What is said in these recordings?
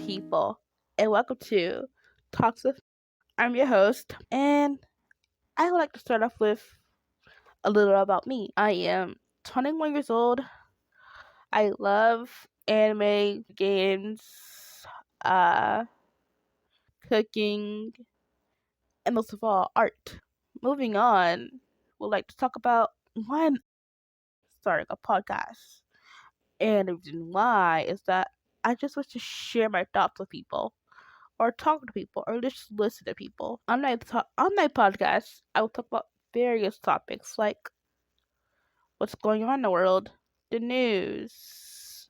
people, and welcome to Talks with. I'm your host, and I would like to start off with a little about me. I am 21 years old. I love anime, games, uh, cooking, and most of all, art. Moving on, would like to talk about why I'm starting a podcast. And the reason why is that I just wish to share my thoughts with people, or talk to people, or just listen to people. On my podcast, I will talk about various topics like what's going on in the world, the news,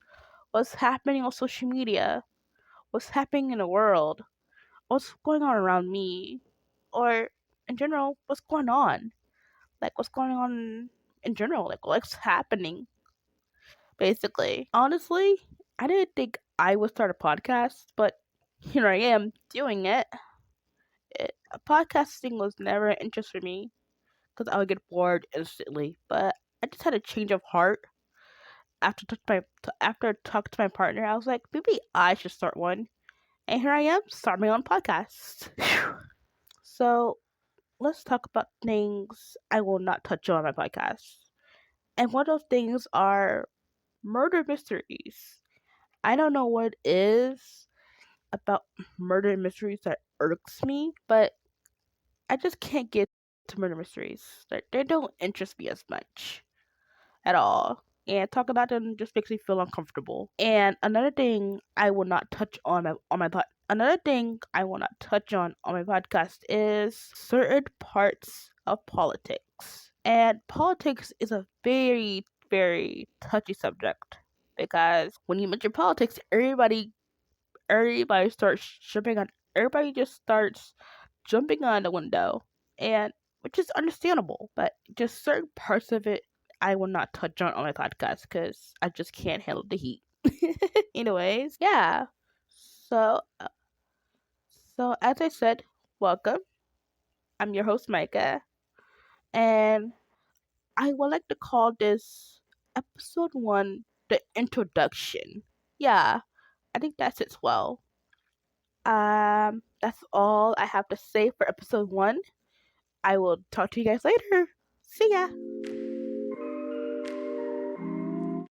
what's happening on social media, what's happening in the world, what's going on around me, or in general, what's going on. Like what's going on in general, like what's happening, basically. Honestly, I didn't think I would start a podcast, but here I am doing it. Podcasting was never an interest for me because I would get bored instantly. But I just had a change of heart after I talked to my partner. I was like, maybe I should start one, and here I am, starting my own podcast. So let's talk about things I will not touch on my podcast, and one of those things are murder mysteries. I don't know what it is about murder mysteries that irks me, but I just can't get to murder mysteries. They don't interest me as much at all. And talk about them just makes me feel uncomfortable. And another thing I will not touch another thing I will not touch on my podcast is certain parts of politics. And politics is a very, very touchy subject because when you mention politics, everybody starts jumping on everybody just starts jumping on the window, and which is understandable, but just certain parts of it I will not touch on my podcast because I just can't handle the heat. Anyways, yeah. So, so as I said, welcome. I'm your host Micah, and I would like to call this episode 1 the introduction. Yeah, I think that fits well. That's all I have to say for episode 1. I will talk to you guys later. See ya.